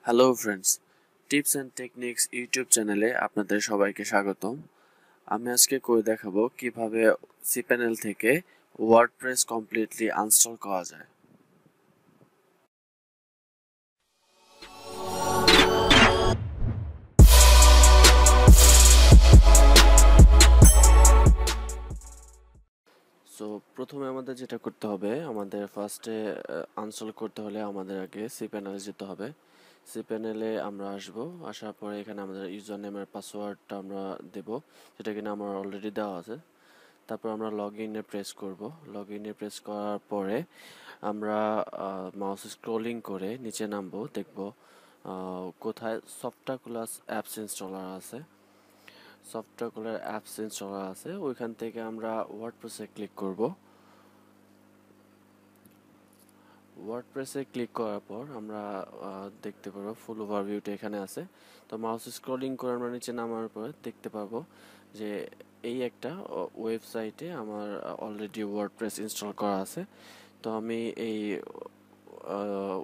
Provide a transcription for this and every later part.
Hello friends, tips and techniques YouTube চ্যানেলে আপনাদের সবাইকে স্বাগতম। আমি আজকে করে দেখাবো কিভাবে cPanel থেকে ওয়ার্ডপ্রেস কমপ্লিটলি আনস্টল করা যায়। সো প্রথমে আমাদের যেটা করতে হবে, আমাদের ফার্স্টে আনস্টল করতে হলে আমাদের আগে cPanel যেতে হবে। cPanel আমরা আসার পরে এখানে আমাদের ইউজার নেমের পাসওয়ার্ডটা আমরা দেব, যেটা কিনা আমার অলরেডি দেওয়া আছে। তারপর আমরা লগ ইনে প্রেস করব। লগ ইনে প্রেস করার পরে আমরা মাউস স্ক্রলিং করে নিচে নামবো, দেখব কোথায় সফটওয়্যার অ্যাপস ইনস্টলার আছে। সফটওয়্যার অ্যাপস ইনস্টলার আছে, ওইখান থেকে আমরা ওয়ার্ডপ্রেসে ক্লিক করব। ওয়ার্ডপ্রেসে ক্লিক করার পর আমরা দেখতে পারবো ফুল ওভারভিউটা এখানে আছে। তো মাউস স্ক্রলিং করে আমরা নিচে নামার পর দেখতে পাবো যে এই একটা ওয়েবসাইটে আমার অলরেডি ওয়ার্ডপ্রেস ইনস্টল করা আছে। তো আমি এই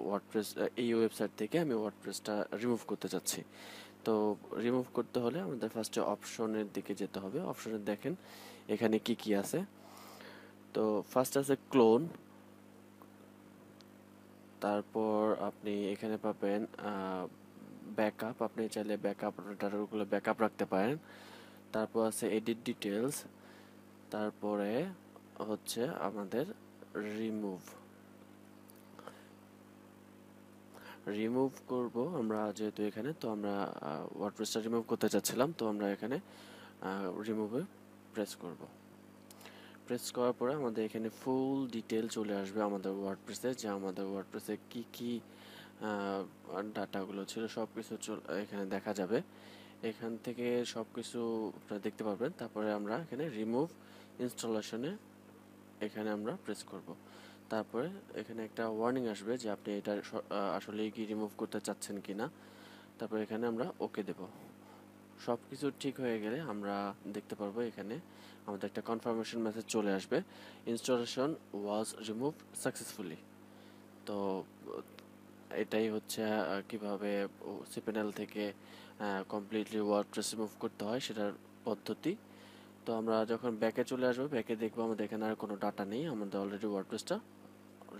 ওয়ার্ডপ্রেস এই ওয়েবসাইট থেকে আমি ওয়ার্ডপ্রেসটা রিমুভ করতে চাচ্ছি। তো রিমুভ করতে হলে আমাদের ফার্স্টে অপশনের দিকে যেতে হবে। অপশনে দেখেন এখানে কি কি আছে। তো ফার্স্ট আছে ক্লোন, তারপর আপনি এখানে পাবেন ব্যাকআপ, আপনি চাইলে ব্যাকআপ ডাটাগুলো ব্যাকআপ রাখতে পারেন। তারপর আছে এডিট ডিটেলস, তারপরে হচ্ছে আমাদের রিমুভ রিমুভ করব আমরা, যেহেতু এখানে তো আমরা ওয়ার্ডপ্রেসটা রিমুভ করতে চাচ্ছিলাম, তো আমরা এখানে রিমুভে প্রেস করব। প্রেস করার পরে আমাদের এখানে ফুল ডিটেল চলে আসবে আমাদের ওয়ার্ডপ্রেসে, যে আমাদের ওয়ার্ডপ্রেসে কি কি ডাটাগুলো ছিল সব কিছু এখানে দেখা যাবে। এখান থেকে সব কিছু আপনারা দেখতে পারবেন। তারপরে আমরা এখানে রিমুভ ইনস্টলেশনে এখানে আমরা প্রেস করব। তারপরে এখানে একটা ওয়ার্নিং আসবে যে আপনি এটা আসলে কি রিমুভ করতে চাচ্ছেন কিনা। তারপর এখানে আমরা ওকে দেব। সব কিছু ঠিক হয়ে গেলে আমরা দেখতে পারবো এখানে আমাদের একটা কনফার্মেশন মেসেজ চলে আসবে, ইনস্টলেশন ওয়াজ রিমুভ সাকসেসফুলি। তো এটাই হচ্ছে কিভাবে cPanel থেকে কমপ্লিটলি ওয়ার্ডপ্রেস রিমুভ করতে হয় সেটার পদ্ধতি। তো আমরা যখন ব্যাকে চলে আসবো, ব্যাকে দেখবো আমাদের এখানে আর কোনো ডাটা নেই, আমাদের অলরেডি ওয়ার্ডপ্রেসটা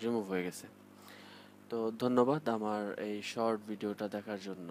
রিমুভ হয়ে গেছে। তো ধন্যবাদ আমার এই শর্ট ভিডিওটা দেখার জন্য।